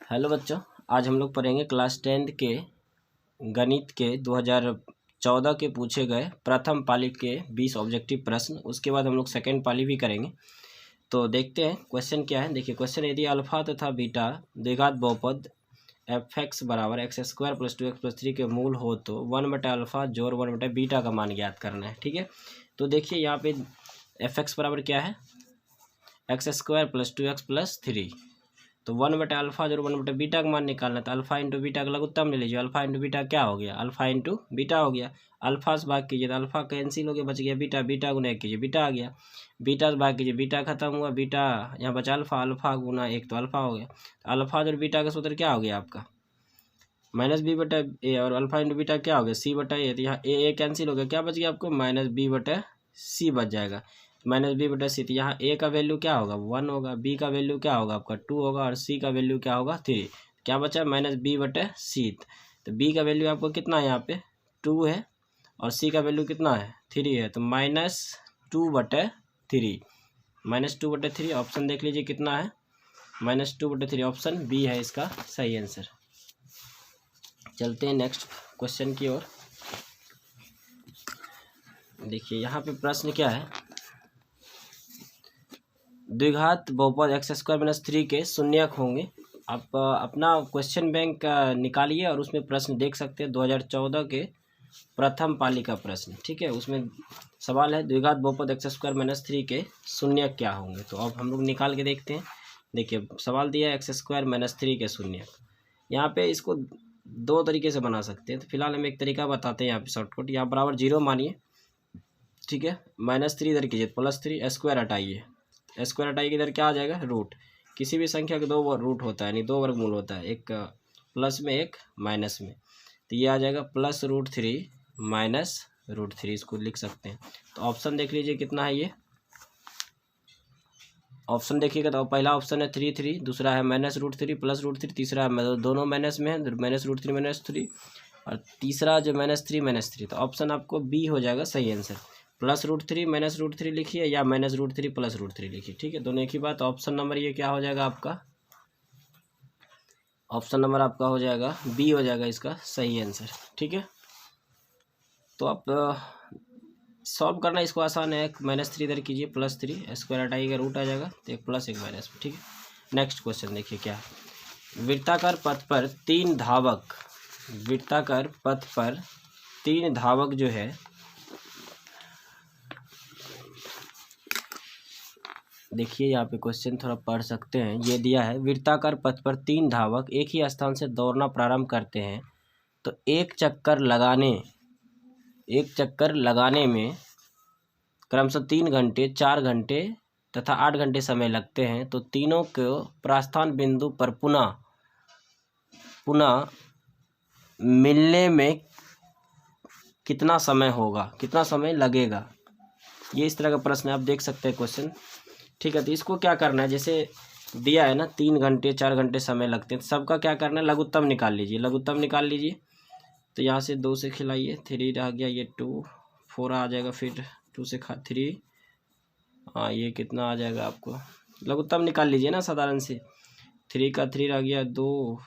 Hello बच्चों, आज हम लोग पढ़ेंगे क्लास 10 के गणित के 2014 के पूछे गए प्रथम पाली के 20 ऑब्जेक्टिव प्रश्न। उसके बाद हम लोग सेकेंड पाली भी करेंगे। तो देखते हैं क्वेश्चन क्या है। देखिए क्वेश्चन, यदि अल्फा तथा बीटा द्विघात बहुपद f(x) बराबर x² + 2x + 3 के मूल हो तो 1/अल्फा जोड़ 1/बीटा का मान ज्ञात करना है। ठीक है, तो देखिए यहाँ पे f(x) बराबर क्या है, x² + 2x + 3। तो 1/अल्फा जोड़ 1/बीटा का मान निकालना, तो अल्फा इंटू बीटा का लघुत्तम ले लीजिए। अल्फा इंटू बीटा क्या हो गया, अल्फा इंटू बीटा हो गया। अल्फा से भाग कीजिए तो अल्फा कैंसिल हो गया, बच गया बीटा। बीटा गुना 1 कीजिए, बीटा आ गया। बीटा से भाग कीजिए, बीटा खत्म हुआ, बीटा यहाँ बचा अल्फा। अल्फा गुना 1 तो अल्फा हो गया। तो अल्फा जोड़ बीटा का सूत्र क्या हो गया आपका, -b/a, और अल्फा इंटू बीटा क्या हो गया, c/a। तो यहाँ a कैंसिल हो गया, क्या बच गया आपको, -b/c बच जाएगा। -b/c, तो यहाँ a का वैल्यू क्या होगा, 1 होगा, b का वैल्यू क्या होगा आपका 2 होगा, और c का वैल्यू क्या होगा 3। क्या बचा, -b/c। तो b का वैल्यू आपको कितना है, यहाँ पे 2 है, और c का वैल्यू कितना है 3 है। तो -2/3, -2/3 ऑप्शन देख लीजिए कितना है, -2/3। ऑप्शन बी है इसका सही आंसर। चलते हैं नेक्स्ट क्वेश्चन की ओर। देखिए यहाँ पे प्रश्न क्या है, द्विघात बहुपद x² - 3 के शून्यक होंगे। आप अपना क्वेश्चन बैंक निकालिए और उसमें प्रश्न देख सकते हैं 2014 के प्रथम पाली का प्रश्न। ठीक है, उसमें सवाल है द्विघात बहुपद x² - 3 के शून्यक क्या होंगे। तो अब हम लोग निकाल के देखते हैं। देखिए सवाल दिया है x² - 3 के शून्यक। यहाँ पे इसको दो तरीके से बना सकते हैं, तो फिलहाल हम एक तरीका बताते हैं यहाँ पे शॉर्टकट। यहाँ बराबर 0 मानिए, ठीक है, -3 इधर कीजिए, +3, स्क्वायर हटाइए, स्क्वायर हटाइए, इधर क्या आ जाएगा, रूट। किसी भी संख्या के 2 रूट होता है, यानी 2 वर्गमूल होता है, एक प्लस में एक माइनस में। तो ये आ जाएगा +√3 -√3, इसको लिख सकते हैं। तो ऑप्शन देख लीजिए कितना है, ये ऑप्शन देखिएगा तो पहला ऑप्शन है 3, दूसरा है -√3 +√3, तीसरा है दोनों माइनस में है, -√3 -3, और तीसरा जो -3 तो ऑप्शन आपको बी हो जाएगा सही आंसर। +√3 -√3 लिखिए, या -√3 +√3 लिखिए, ठीक है, दोनों एक ही बात। ऑप्शन नंबर ये क्या हो जाएगा आपका, ऑप्शन नंबर आपका हो जाएगा बी हो जाएगा इसका सही आंसर। ठीक है, तो आप सॉल्व करना इसको आसान है। -3 इधर कीजिए, +3, स्क्वायर हटाइएगा, रूट आ जाएगा, तो एक प्लस एक माइनस। ठीक है, नेक्स्ट क्वेश्चन देखिए क्या है, वृत्ताकार पथ पर 3 धावक, वृत्ताकार पथ पर 3 धावक जो है, देखिए यहाँ पे क्वेश्चन थोड़ा पढ़ सकते हैं। ये दिया है वृत्ताकार पथ पर 3 धावक एक ही स्थान से दौड़ना प्रारंभ करते हैं, तो एक चक्कर लगाने में क्रमशः 3 घंटे, 4 घंटे तथा 8 घंटे समय लगते हैं। तो तीनों को प्रस्थान बिंदु पर पुनः मिलने में कितना समय होगा, कितना समय लगेगा। ये इस तरह का प्रश्न है, आप देख सकते हैं क्वेश्चन। ठीक है, तो इसको क्या करना है, जैसे दिया है ना 3 घंटे 4 घंटे समय लगते हैं, तो सबका क्या करना है, लघुत्तम निकाल लीजिए, लघुत्तम निकाल लीजिए। तो यहाँ से 2 से खिलाइए, 3 रह गया, ये 2, 4 आ जाएगा, फिर 2 से 3, हाँ ये कितना आ जाएगा आपको, लघुत्तम निकाल लीजिए ना साधारण से। 3 का 3 रह गया 2,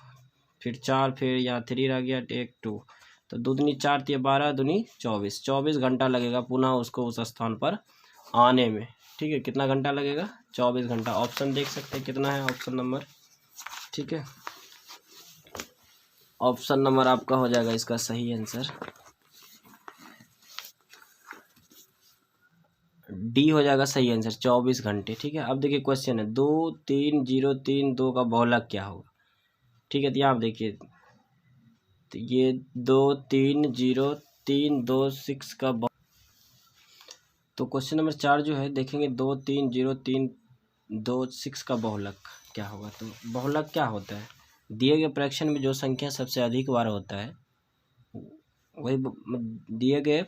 फिर 4, फिर यहाँ 3 रह गया 1 2, तो 2 दूनी 4, 12 दूनी 24, 24 घंटा लगेगा पुनः उसको उस स्थान पर आने में। ठीक है, कितना घंटा लगेगा, 24 घंटा। ऑप्शन देख सकते हैं कितना है, ऑप्शन नंबर, ठीक है, ऑप्शन नंबर आपका हो जाएगा इसका सही आंसर, डी हो जाएगा सही आंसर, 24 घंटे। ठीक है, अब देखिए क्वेश्चन है 2 3 0 3 2 का बहुलक क्या होगा। ठीक है, तो यहाँ आप देखिए, तो ये 2 3 0 3 2 6 का तो क्वेश्चन नंबर 4 जो है देखेंगे 2 3 0 3 2 6 का बहुलक क्या होगा। तो बहुलक क्या होता है, दिए गए फ्रैक्शन में जो संख्या सबसे अधिक बार होता है, वही दिए गए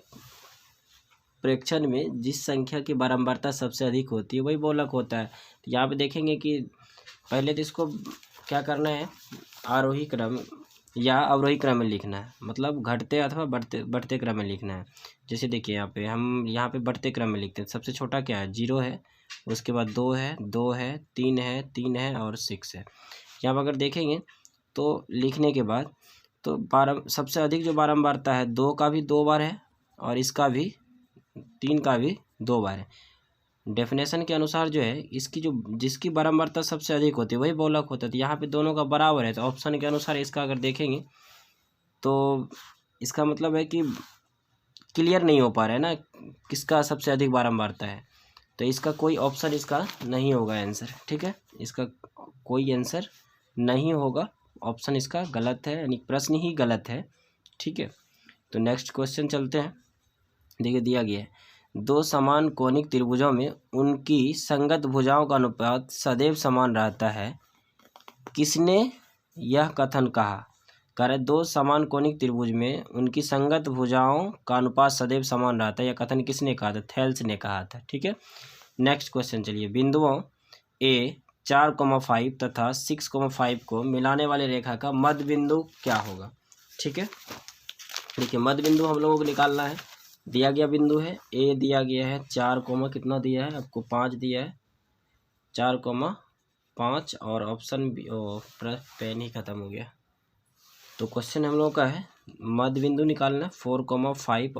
फ्रैक्शन में जिस संख्या की बारंबारता सबसे अधिक होती है वही बहुलक होता है। तो यहाँ पे देखेंगे कि पहले तो इसको क्या करना है, आरोही क्रम या अवरोही क्रम में लिखना है, मतलब घटते अथवा बढ़ते क्रम में लिखना है। जैसे देखिए यहाँ पे हम बढ़ते क्रम में लिखते हैं। सबसे छोटा क्या है, 0 है, उसके बाद 2 है, 2 है, 3 है, 3 है और 6 है। यहाँ पर अगर देखेंगे तो लिखने के बाद तो सबसे अधिक जो बारंबारता है 2 का भी 2 बार है और इसका भी 3 का भी 2 बार है। डेफिनेशन के अनुसार जो है इसकी जिसकी बारंबारता सबसे अधिक होती है वही बहुलक होता है। तो यहाँ पे दोनों का बराबर है, तो ऑप्शन के अनुसार इसका अगर देखेंगे तो इसका मतलब है कि क्लियर नहीं हो पा रहा है ना किसका सबसे अधिक बारंबारता है, तो इसका कोई ऑप्शन इसका नहीं होगा आंसर। ठीक है, इसका कोई आंसर नहीं होगा, ऑप्शन इसका गलत है, यानी प्रश्न ही गलत है। ठीक है, तो नेक्स्ट क्वेश्चन चलते हैं। देखिए दिया गया है 2 समान कोणिक त्रिभुजों में उनकी संगत भुजाओं का अनुपात सदैव समान रहता है, किसने यह कथन कहा? कह रहे 2 समान कोणिक त्रिभुज में उनकी संगत भुजाओं का अनुपात सदैव समान रहता है, यह कथन किसने कहा था? थेल्स ने कहा था। ठीक है, नेक्स्ट क्वेश्चन चलिए। बिंदुओं ए 4,5 तथा 6,5 को मिलाने वाली रेखा का मध्य बिंदु क्या होगा? ठीक है, देखिए मध्य बिंदु हम लोगों को निकालना है। दिया गया बिंदु है ए, दिया गया है 4, कितना दिया है आपको? 5 दिया है, 4,5 और ऑप्शन बी, पेन ही खत्म हो गया। तो क्वेश्चन हम लोग का है मध्य बिंदु निकालना 4,5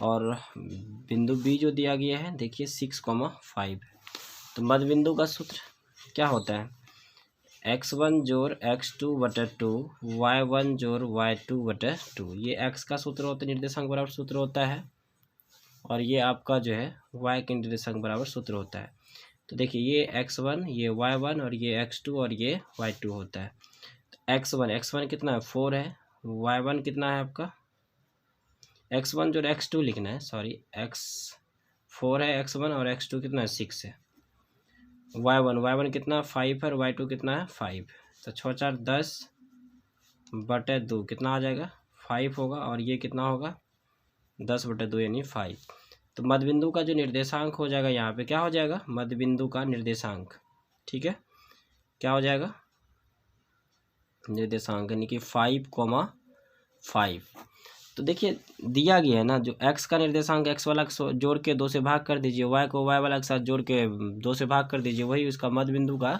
और बिंदु बी जो दिया गया है देखिए 6,5। तो मध्य बिंदु का सूत्र क्या होता है? x1 जोड़ x2/2 y1 जोड़ y2/2। ये x का सूत्र होता है, निर्देशांक बराबर सूत्र होता है, और ये आपका जो है y के निर्देशांक बराबर सूत्र होता है। तो देखिए ये x1, ये y1 और ये x2 और ये y2 होता है। तो x1 कितना है? 4 है। y1 कितना है आपका? x1 जोड़ x2 लिखना है, सॉरी x4 है x1 और x2 कितना है? 6 है। y1 कितना? 5 है और y2 कितना है? 5। तो 6 4 10/2 कितना आ जाएगा? 5 होगा, और ये कितना होगा? 10/2 यानी 5। तो मध्य बिंदु का जो निर्देशांक हो जाएगा यहाँ पे क्या हो जाएगा? मध्य बिंदु का निर्देशांक, ठीक है, क्या हो जाएगा? निर्देशांक यानी कि 5,5। तो देखिए दिया गया है ना, जो x का निर्देशांक x वाला जोड़ के 2 से भाग कर दीजिए, y को y वाला के साथ जोड़ के 2 से भाग कर दीजिए, वही उसका मध्य बिंदु का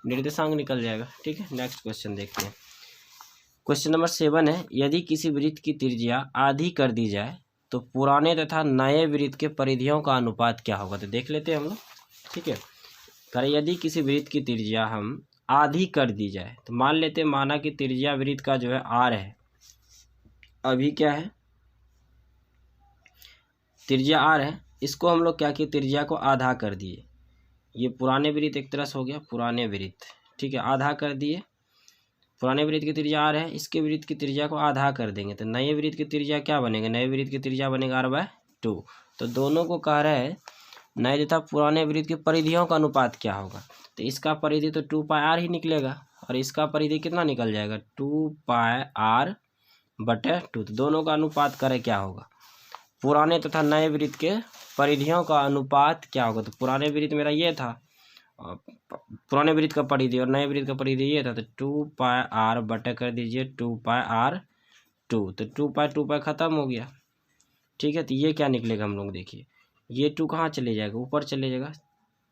निर्देशांक निकल जाएगा। ठीक है, नेक्स्ट क्वेश्चन देखते हैं। क्वेश्चन नंबर 7 है, यदि किसी वृत्त की त्रिज्या आधी कर दी जाए तो पुराने तथा नए वृत्त के परिधियों का अनुपात क्या होगा? तो देख लेते हैं हम लोग। ठीक है, करें यदि किसी वृत्त की त्रिज्या हम आधी कर दी जाए, तो मान लेते हैं, माना कि त्रिज्या वृत्त का जो है r है, अभी क्या है? त्रिज्या r है, इसको हम लोग क्या किए? त्रिज्या को आधा कर दिए। ये पुराने वृत्त एक तरह से हो गया, पुराने वृत्त, ठीक है, आधा कर दिए। पुराने वृत्त की त्रिज्या r है, इसके वृत्त की त्रिज्या को आधा कर देंगे, तो नए वृत्त की त्रिज्या क्या बनेगा? नए वृत्त की त्रिज्या बनेगा r/2। तो दोनों को कह रहा है नए तथा पुराने वृत्त की परिधियों का अनुपात क्या होगा? तो इसका परिधि तो 2πr ही निकलेगा, और इसका परिधि कितना निकल जाएगा? 2πr/2। तो दोनों का अनुपात करें क्या होगा? पुराने तथा नए वृत्त के परिधियों का अनुपात क्या होगा? तो पुराने वृत्त मेरा ये था, पुराने वृत्त का परिधि और नए वृत्त का परिधि ये था, तो 2πr बटा कर दीजिए 2πr/2। तो 2π खत्म हो गया। ठीक है, तो ये क्या निकलेगा हम लोग देखिए, ये 2 कहाँ चले जाएगा? ऊपर चले जाएगा,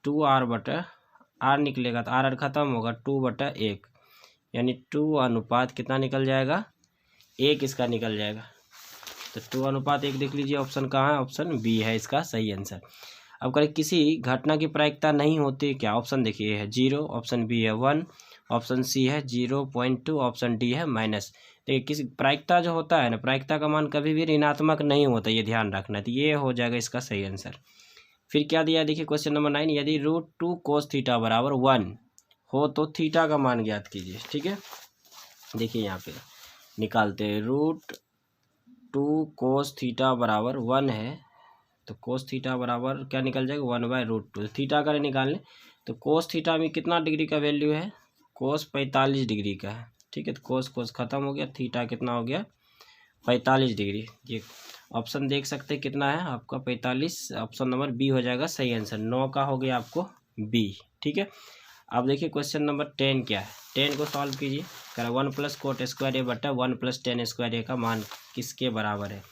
2r/r निकलेगा, तो r खत्म होगा, 2/1 यानी 2 कितना निकल जाएगा? 1 इसका निकल जाएगा। तो 2:1 देख लीजिए, ऑप्शन कहाँ है? ऑप्शन बी है इसका सही आंसर। अब करें किसी घटना की प्रायिकता नहीं होती क्या? ऑप्शन देखिए है 0, ऑप्शन बी है 1, ऑप्शन सी है 0.2, ऑप्शन डी है -। देखिए किसी प्रायिकता जो होता है ना, प्रायिकता का मान कभी भी ऋणात्मक नहीं होता, ये ध्यान रखना। तो ये हो जाएगा इसका सही आंसर। फिर क्या दिया देखिए क्वेश्चन नंबर 9, यदि √2 cos θ बराबर 1 हो तो थीटा का मान ज्ञात कीजिए। ठीक है, देखिए यहाँ पे निकालते हैं, √2 cos θ बराबर 1 है, तो cos θ बराबर क्या निकल जाएगा? 1/√2। थीटा करें निकालने, तो cos θ में कितना डिग्री का वैल्यू है? cos 45 डिग्री का है। ठीक है, तो cos खत्म हो गया, थीटा कितना हो गया? 45 डिग्री। ये ऑप्शन देख सकते हैं कितना है आपका? 45। ऑप्शन नंबर बी हो जाएगा सही आंसर। 9 का हो गया आपको बी। ठीक है, अब देखिए क्वेश्चन नंबर 10 क्या है? 10 को सॉल्व कीजिए। करें 1 + cot² a बटा 1 + tan² a का मान किसके बराबर है?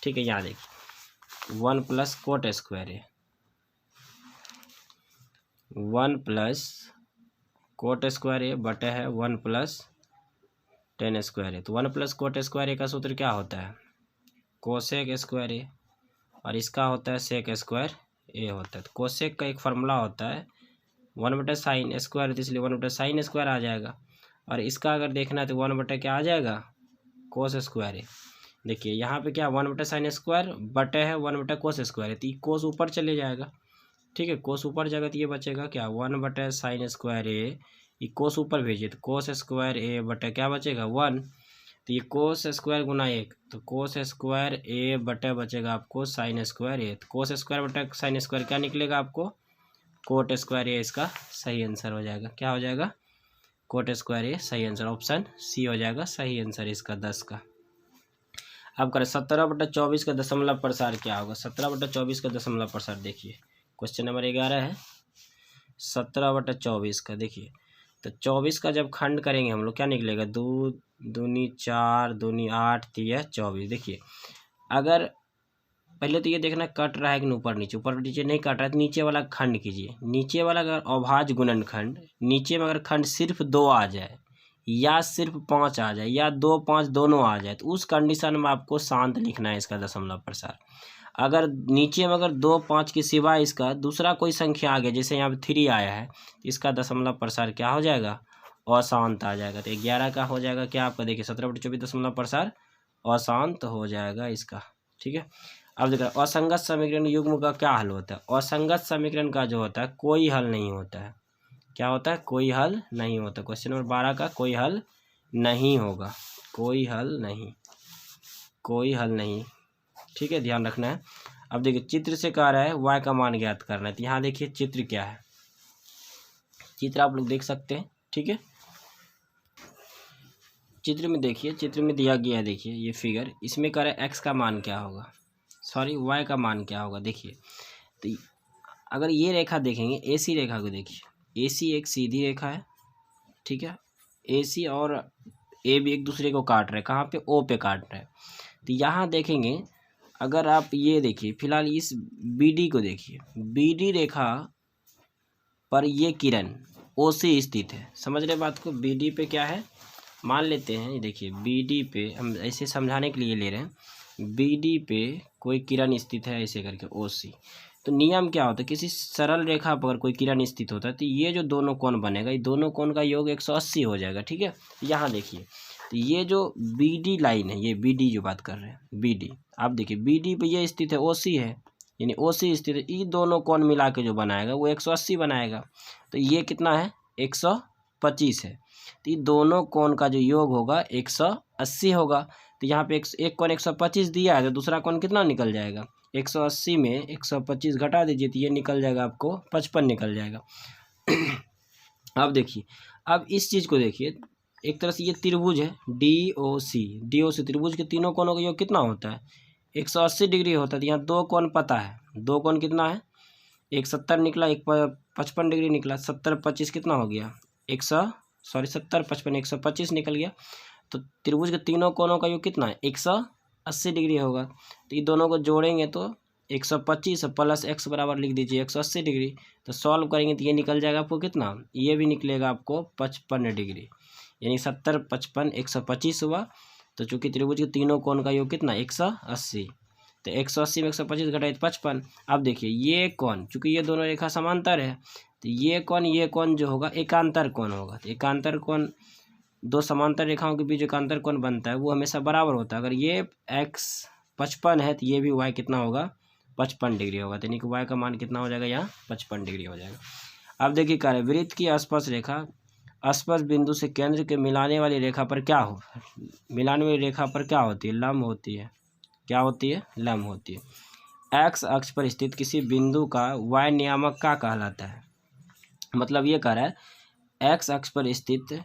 ठीक है, यहाँ देखिए 1 + cot² a, 1 + cot² a बटा है 1 + टेन स्क्वायर ए। तो 1 प्लस कोट स्क्वायर ए का सूत्र क्या होता है? कोसेक स्क्वायर ए, और इसका होता है सेक स्क्वायर ए होता है। तो कोसेक का एक फार्मूला होता है 1/sin स्क्वायर, तो इसलिए 1/sin स्क्वायर आ जाएगा। और इसका अगर देखना है तो 1 क्या आ जाएगा? कोस स्क्वायर ए। देखिए यहाँ पे क्या 1/sin स्क्वायर बटे है 1/कोस स्क्वायर है, तो ये कोस ऊपर चले जाएगा, ठीक है। कोस ऊपर जाएगा तो ये बचेगा क्या? 1/sin स्क्वायर ए, ये कोस ऊपर भेजिए तो कोस स्क्वायर ए बटे क्या बचेगा? 1। तो ये कोस स्क्वायर गुना 1, तो कोस स्क्वायर ए बटे बचेगा आपको साइन स्क्वायर ए। तो कोस स्क्वायर बटे साइन स्क्वायर क्या निकलेगा आपको? कोट स्क्वायर ए। इसका सही आंसर हो जाएगा, क्या हो जाएगा? कोट स्क्वायर ए सही आंसर, ऑप्शन सी हो जाएगा सही आंसर इसका 10 का। अब करें 17/24 का दशमलव प्रसार क्या होगा? 17/24 का दशमलव प्रसार देखिए, क्वेश्चन नंबर 11 है 17/24 का। देखिए तो 24 का जब खंड करेंगे हम लोग क्या निकलेगा? 2 दूनी 4, दूनी 8, 3 24। देखिए अगर पहले तो ये देखना कट रहा है कि ऊपर नीचे नहीं कट रहा है तो नीचे वाला खंड कीजिए। नीचे वाला अगर अभाज्य गुणनखंड, नीचे में अगर खंड सिर्फ 2 आ जाए या सिर्फ 5 आ जाए या 2, 5 दोनों आ जाए, तो उस कंडीशन में आपको शांत लिखना है इसका दशमलव प्रसार। अगर नीचे में अगर 2, 5 के सिवाय इसका दूसरा कोई संख्या आ गया, जैसे यहाँ पे 3 आया है, इसका दशमलव प्रसार क्या हो जाएगा? अशांत आ जाएगा। तो 11 का हो जाएगा क्या आपका? देखिए 17/24 दशमलव प्रसार अशांत हो जाएगा इसका, ठीक है। अब देखिए असंगत समीकरण युग्म का क्या हल होता है? असंगत समीकरण का जो होता है कोई हल नहीं होता है। क्या होता है? कोई हल नहीं होता। क्वेश्चन नंबर 12 का कोई हल नहीं होगा, कोई हल नहीं, कोई हल नहीं, ठीक है, ध्यान रखना है। अब देखिए चित्र से कह रहा है y का मान ज्ञात करना है, तो यहाँ देखिए चित्र क्या है, चित्र आप लोग देख सकते हैं, ठीक है। चित्र में देखिए, चित्र में दिया गया है, देखिए ये फिगर, इसमें कह रहा है x का मान क्या होगा, सॉरी y का मान क्या होगा। देखिए तो अगर ये रेखा देखेंगे, AC रेखा को देखिए, AC एक सीधी रेखा है, ठीक है। AC और A भी एक दूसरे को काट रहे हैं, कहाँ पे? O पे काट रहे हैं। तो यहाँ देखेंगे अगर आप ये देखिए, फिलहाल इस BD को देखिए, BD रेखा पर ये किरण O से स्थित है, समझ रहे बात को? BD पे क्या है, मान लेते हैं, ये देखिए BD पे हम ऐसे समझाने के लिए ले रहे हैं, BD पे कोई किरण स्थित है ऐसे करके OC। तो नियम क्या होता है? किसी सरल रेखा पर कोई किरण स्थित होता है तो ये जो दोनों कोण बनेगा, ये दोनों कोण का योग 180 हो जाएगा, ठीक है। यहाँ देखिए तो ये जो BD लाइन है, ये BD जो बात कर रहे हैं BD, आप देखिए BD पे ये स्थित है OC है, यानी OC स्थित है, ये दोनों कोण मिला के जो बनाएगा वो 180 बनाएगा। तो ये कितना है? 125 है। तो ये दोनों कोण का जो योग होगा 180 होगा। तो यहाँ पे एक कोण 125 दिया है, तो दूसरा कोण कितना निकल जाएगा? 180 में 125 घटा दीजिए तो ये निकल जाएगा आपको 55 निकल जाएगा। अब देखिए, अब इस चीज़ को देखिए, एक तरह से ये त्रिभुज है DOC त्रिभुज के तीनों कोणों का योग कितना होता है? 180 डिग्री होता है। तो यहाँ 2 कोण पता है, 2 कोण कितना है? एक 70 निकला, एक 55 डिग्री निकला, 70 25 कितना हो गया? 70 55 125 निकल गया। तो त्रिभुज के तीनों कोणों का योग कितना है? 180 डिग्री होगा। तो ये दोनों को जोड़ेंगे तो 125 प्लस x बराबर लिख दीजिए 180 डिग्री। तो सॉल्व करेंगे तो ये निकल जाएगा आपको कितना? ये भी निकलेगा आपको 55 डिग्री, यानी 70 55 125 हुआ। तो चूंकि त्रिभुज के तीनों कोण का योग कितना? 180, तो 180 में 125 घटाए 55। अब देखिए ये कोण, चूंकि ये दोनों रेखा समांतर है, तो ये कोण जो होगा एकांतर कोण होगा। तो एकांतर कोण, दो समांतर रेखाओं के बीच एकांतर कोण बनता है वो हमेशा बराबर होता है। अगर ये x 55 है तो ये भी y कितना होगा? 55 डिग्री होगा। तो यानी कि y का मान कितना हो जाएगा? यहाँ 55 डिग्री हो जाएगा। अब देखिए कार्य वृत्त की स्पर्श रेखा स्पर्श बिंदु से केंद्र के मिलाने वाली रेखा पर क्या हो? मिलाने वाली रेखा पर क्या होती है? लंब होती है। क्या होती है? लंब होती है। x अक्ष पर स्थित किसी बिंदु का y नियामक क्या कहलाता है? मतलब ये कह रहा है x अक्ष पर स्थित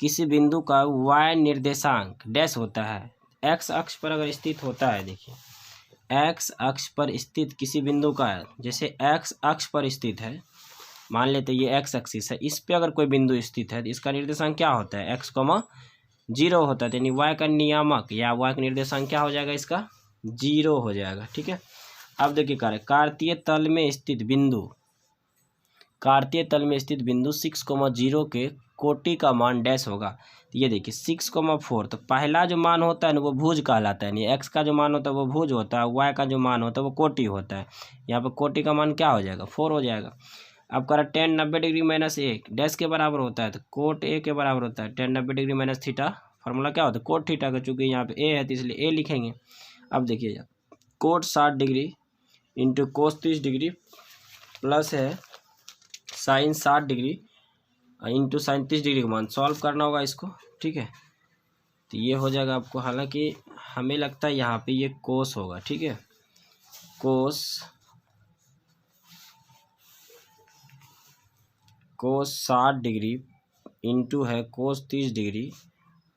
किसी बिंदु का y निर्देशांक डैश होता है। x अक्ष पर अगर स्थित होता है, देखिए x अक्ष पर स्थित किसी बिंदु का, जैसे x अक्ष पर स्थित है, मान लेते ये x एक्सिस है, इस पे अगर कोई बिंदु स्थित है तो इसका निर्देशांक क्या होता है? x, 0 होता है। यानी y का नियामक या y का निर्देशांक क्या हो जाएगा? इसका 0 हो जाएगा, ठीक है। अब देखिए कार्य कार्तीय तल में स्थित बिंदु 6, 0 के कोटि का मान डैश होगा। तो ये देखिए 6,4, तो पहला जो मान होता है ना वो भुज कहलाता है, यानी एक्स का जो मान होता है वो भुज होता है, वाई का जो मान होता है वो कोटि होता है। यहाँ पर कोटि का मान क्या हो जाएगा, 4 हो जाएगा। अब करा tan 90 डिग्री माइनस ए डैश के बराबर होता है, तो कोट ए के बराबर होता है tan 90 degree minus theta, formula क्या होता है कोट थीटा का, चूंकि यहाँ पे ए है तो इसलिए ए लिखेंगे। अब देखिए cot 60 degree into cos 30 degree plus है sine 60 degree into sine 30 degree का मान सॉल्व करना होगा इसको, ठीक है। तो ये हो जाएगा आपको, हालांकि हमें लगता है यहाँ पे ये कोस होगा, ठीक है। कोस 60 डिग्री इंटू है कोस 30 डिग्री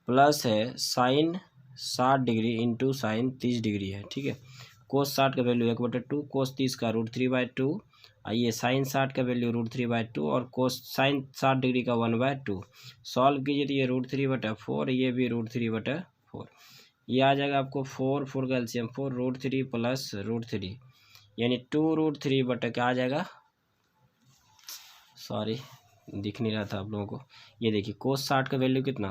प्लस है sine 60 degree into sine 30 degree है, ठीक है। कोस 60 का वैल्यू 1/2, कोस 30 का √3/2, ये साइन 60 का वैल्यू √3/2 और कोस साइन 60 डिग्री का 1/2। सॉल्व कीजिए तो ये √3/4, ये भी √3/4, ये आ जाएगा आपको 4 का एलसीएम 4 √3 प्लस √3 यानी 2√3 क्या आ जाएगा, सॉरी दिख नहीं रहा था आप लोगों को। ये देखिए कोस 60 का वैल्यू कितना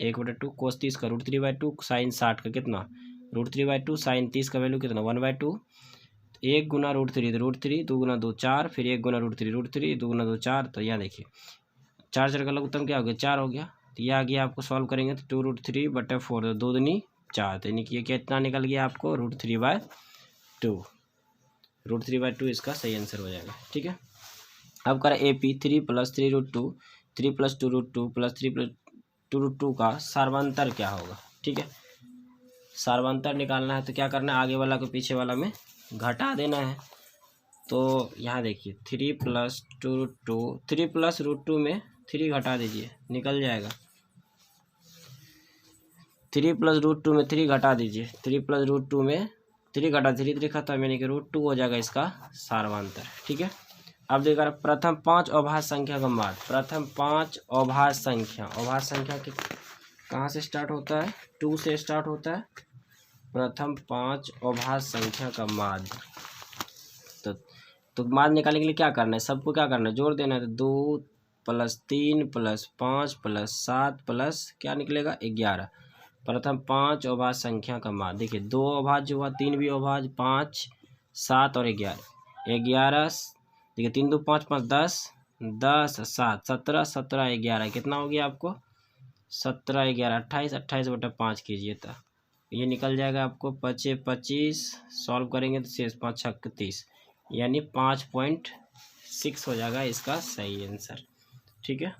1/2, कोस 30 का √3/2, साइन 60 का कितना √3/2, साइन 30 का वैल्यू कितना 1/2। 1 गुना √3 तो √3, 2 गुना 2 4, फिर 1 गुना √3 2 गुना 2 4। तो यहाँ देखिए 4 का लघुत्तम क्या हो गया 4 हो गया। तो यह आ गया आपको सॉल्व करेंगे तो 2√3/4, तो 2 दूनी 4, तो यानी कि ये कितना निकल गया आपको √3/2। √3/2 इसका सही आंसर हो जाएगा, ठीक है। अब करें AP 3 + 3√2 3 + 2√2 + 3 + 2√2 का सर्वांतर क्या होगा, ठीक है। सर्वांतर निकालना है तो क्या करना है, आगे वाला को पीछे वाला में घटा देना है। तो यहाँ देखिए 3 + 2√2, 3 + √2 में 3 घटा दीजिए निकल जाएगा, 3 + √2 में 3 घटा दीजिए, 3 + √2 में 3 घटा 3 3 खत्म, यानी कि √2 हो जाएगा इसका सर्वांतर, ठीक है। अब देखा प्रथम 5 अभाज्य संख्या का मान, प्रथम 5 अभाज्य संख्या के कहाँ से स्टार्ट होता है 2 से स्टार्ट होता है। प्रथम 5 अभाज्य संख्या का माध्य, तो माध्य निकालने के लिए क्या करना है, सबको क्या करना है जोड़ देना है। तो 2 + 3 + 5 + 7 प्लस क्या निकलेगा 11। प्रथम 5 अभाज्य संख्या का माध्य, देखिए 2 अभाज्य हुआ, 3 भी अभाज्य, 5 7 और 11 देखिए 3 2 5 5 10 10 7 17 17 11 कितना हो गया आपको 17 11 28 28/5 कीजिए तो ये निकल जाएगा आपको 25 सॉल्व करेंगे तो शेष 5 छक्के 30 यानी 5.6 हो जाएगा इसका सही आंसर, ठीक है।